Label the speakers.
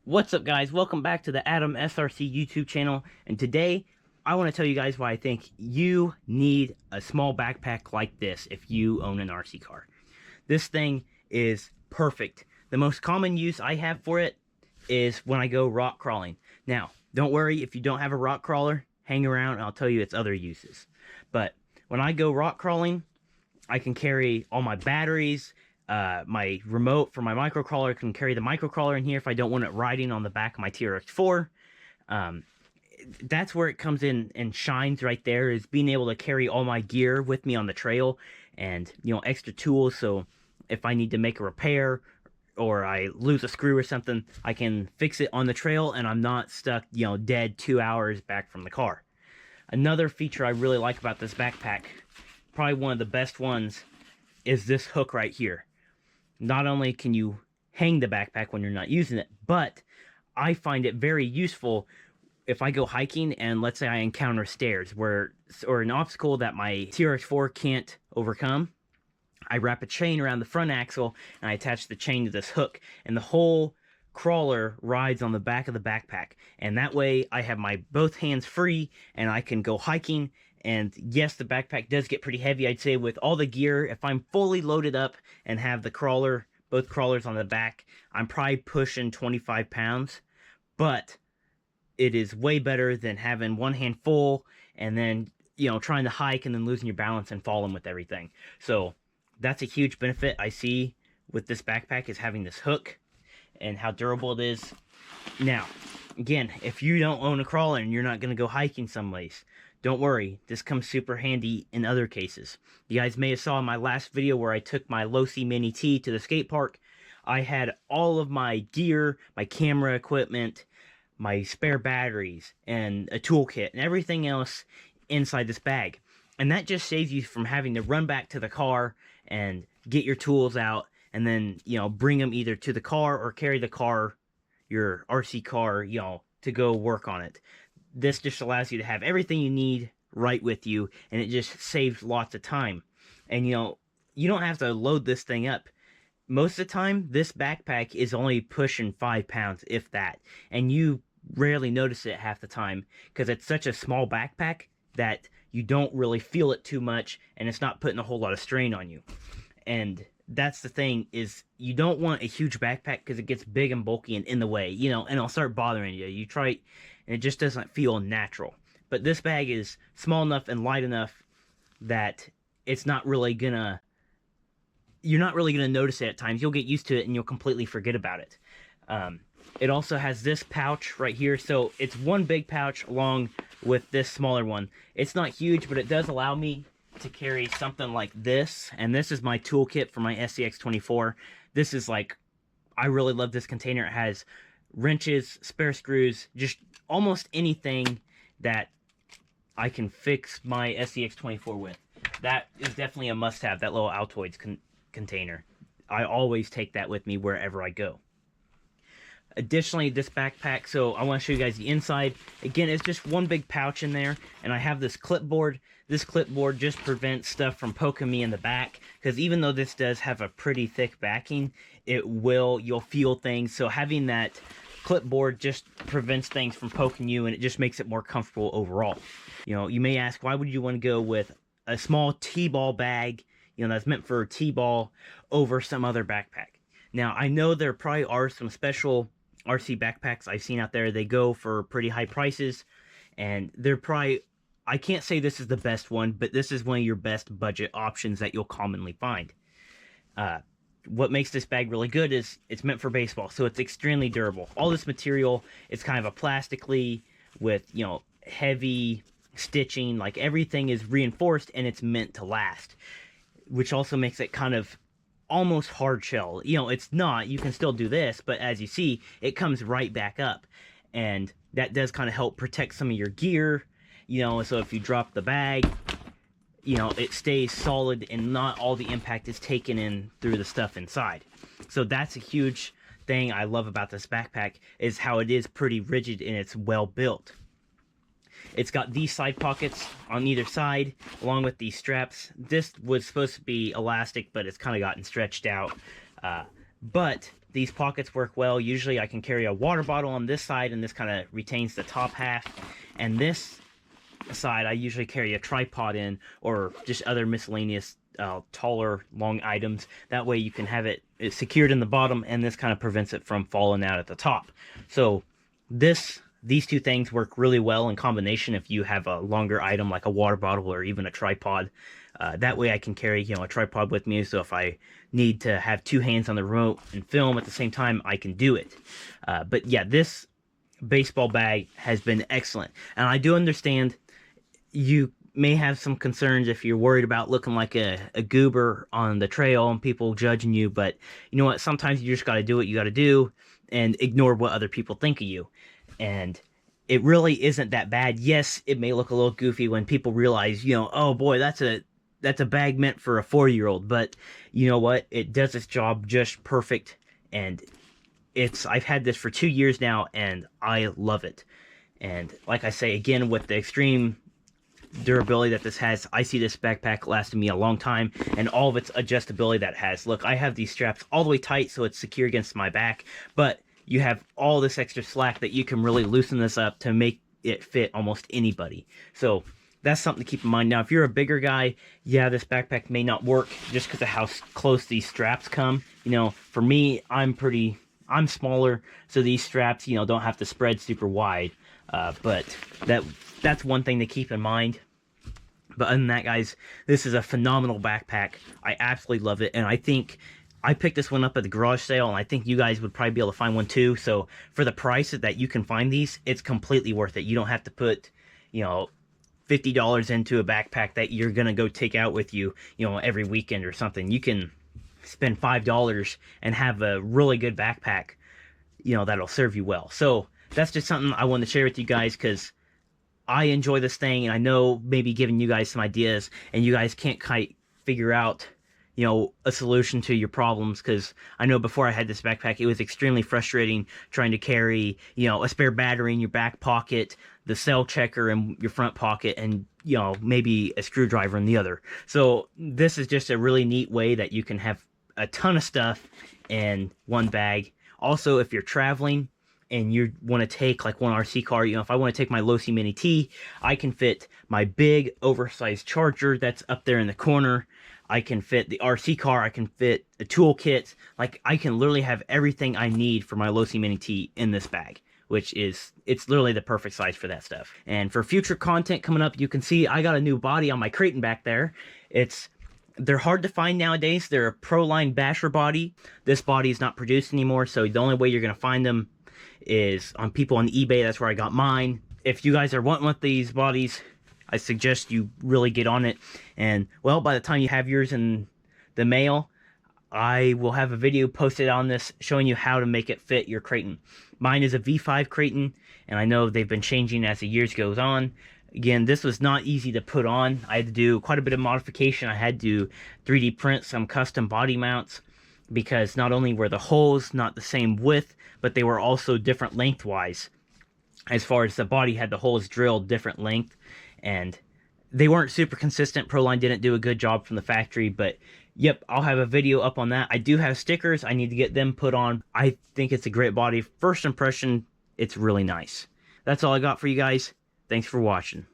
Speaker 1: What's up, guys? Welcome back to the Adam SRC YouTube channel, and today I want to tell you guys why I think you need a small backpack like this if you own an RC car. This thing is perfect. The most common use I have for it is when I go rock crawling. Now, don't worry if you don't have a rock crawler, hang around and I'll tell you its other uses. But when I go rock crawling, I can carry all my batteries. My remote for my microcrawler can carry the microcrawler in here if I don't want it riding on the back of my TRX4. Um, that's where it comes in and shines right there, is being able to carry all my gear with me on the trail and, extra tools. So if I need to make a repair or I lose a screw or something, I can fix it on the trail and I'm not stuck, dead 2 hours back from the car. Another feature I really like about this backpack, probably one of the best ones, is this hook right here. Not only can you hang the backpack when you're not using it, but I find it very useful if I go hiking and let's say I encounter stairs or an obstacle that my TRX4 can't overcome. I wrap a chain around the front axle and I attach the chain to this hook, and the whole crawler rides on the back of the backpack, and that way I have my both hands free and I can go hiking. And yes, the backpack does get pretty heavy. I'd say with all the gear, if I'm fully loaded up and have the crawler, both crawlers on the back, I'm probably pushing 25 pounds. But it is way better than having one hand full and then, trying to hike and then losing your balance and falling with everything. So that's a huge benefit I see with this backpack, is having this hook and how durable it is. Now, again, if you don't own a crawler and you're not going to go hiking someplace, don't worry, this comes super handy in other cases. You guys may have saw in my last video where I took my Losi Mini T to the skate park. I had all of my gear, my camera equipment, my spare batteries, and a toolkit, and everything else inside this bag. And that just saves you from having to run back to the car and get your tools out and then, bring them either to the car or carry the car, your RC car, to go work on it. This just allows you to have everything you need right with you, and it just saves lots of time. And you don't have to load this thing up. Most of the time, this backpack is only pushing 5 pounds, if that. And you rarely notice it half the time because it's such a small backpack that you don't really feel it too much, and it's not putting a whole lot of strain on you. And that's the thing, is you don't want a huge backpack because it gets big and bulky and in the way, and it'll start bothering you. You try and it just doesn't feel natural. But this bag is small enough and light enough that it's not really gonna, you're not really gonna notice it at times. You'll get used to it and you'll completely forget about it. It also has this pouch right here, so it's one big pouch along with this smaller one. It's not huge, but it does allow me to carry something like this, and this is my toolkit for my SCX24. This is like, I really love this container. It has wrenches, spare screws, just almost anything that I can fix my SCX24 with. That is definitely a must-have, that little Altoids container. I always take that with me wherever I go. Additionally, this backpack, so I want to show you guys the inside. Again, it's just one big pouch in there, and I have this clipboard. This clipboard just prevents stuff from poking me in the back, because even though this does have a pretty thick backing, you'll feel things. So having that clipboard just prevents things from poking you, and it just makes it more comfortable overall. You may ask, why would you want to go with a small T-ball bag, that's meant for T-ball, over some other backpack? Now, I know there probably are some special RC backpacks I've seen out there. They go for pretty high prices, and they're probably, I can't say this is the best one, but this is one of your best budget options that you'll commonly find. What makes this bag really good is it's meant for baseball, so it's extremely durable. All this material is kind of a plastically with, heavy stitching, like everything is reinforced and it's meant to last, which also makes it kind of almost hard shell. It's not, you can still do this, but as you see, it comes right back up, and that does kind of help protect some of your gear, so if you drop the bag, it stays solid and not all the impact is taken in through the stuff inside. So that's a huge thing I love about this backpack, is how it is pretty rigid and it's well built. It's got these side pockets on either side, along with these straps. This was supposed to be elastic, but it's kind of gotten stretched out. But these pockets work well. Usually I can carry a water bottle on this side, and this kind of retains the top half. And this side, I usually carry a tripod in, or just other miscellaneous taller, long items. That way you can have it secured in the bottom, and this kind of prevents it from falling out at the top. So these two things work really well in combination if you have a longer item like a water bottle or even a tripod. That way I can carry, a tripod with me, so if I need to have two hands on the remote and film at the same time, I can do it. But yeah, this baseball bag has been excellent. And I do understand you may have some concerns if you're worried about looking like a goober on the trail and people judging you, but you know what? Sometimes you just got to do what you got to do and ignore what other people think of you. And it really isn't that bad. Yes, it may look a little goofy when people realize, oh boy, that's a bag meant for a 4-year-old, but you know what? It does its job just perfect, and I've had this for 2 years now, and I love it. And like I say, again, with the extreme durability that this has, I see this backpack lasting me a long time, and all of its adjustability that it has. Look, I have these straps all the way tight so it's secure against my back, but you have all this extra slack that you can really loosen this up to make it fit almost anybody. So that's something to keep in mind. Now, if you're a bigger guy, yeah, this backpack may not work just because of how close these straps come. For me, I'm smaller, so these straps, don't have to spread super wide. But that's one thing to keep in mind. But other than that, guys, this is a phenomenal backpack. I absolutely love it, and I think I picked this one up at the garage sale, and I think you guys would probably be able to find one too. So for the price that you can find these, it's completely worth it. You don't have to put, $50 into a backpack that you're gonna go take out with you, every weekend or something. You can spend $5 and have a really good backpack, that'll serve you well. So that's just something I wanted to share with you guys, because I enjoy this thing, and I know maybe giving you guys some ideas, and you guys can't quite figure out a solution to your problems, because I know before I had this backpack, it was extremely frustrating trying to carry, a spare battery in your back pocket, the cell checker in your front pocket, and, maybe a screwdriver in the other. So this is just a really neat way that you can have a ton of stuff in one bag. Also, if you're traveling and you want to take like one RC car, if I want to take my Losi Mini T, I can fit my big oversized charger that's up there in the corner. I can fit the RC car, I can fit a toolkit. Like, I can literally have everything I need for my Losi Mini T in this bag, it's literally the perfect size for that stuff. And for future content coming up, you can see I got a new body on my Kraton back there. They're hard to find nowadays. They're a Proline Basher body. This body is not produced anymore, so the only way you're going to find them is on people on eBay. That's where I got mine. If you guys are wanting one of these bodies, I suggest you really get on it. And, well, by the time you have yours in the mail, I will have a video posted on this showing you how to make it fit your Kraton. Mine is a V5 Kraton, and I know they've been changing as the years goes on. Again, this was not easy to put on. I had to do quite a bit of modification. I had to 3D print some custom body mounts, because not only were the holes not the same width, but they were also different lengthwise. As far as the body had the holes drilled different length, and they weren't super consistent. Proline didn't do a good job from the factory, but yep, I'll have a video up on that. I do have stickers. I need to get them put on. I think it's a great body. First impression, it's really nice. That's all I got for you guys. Thanks for watching.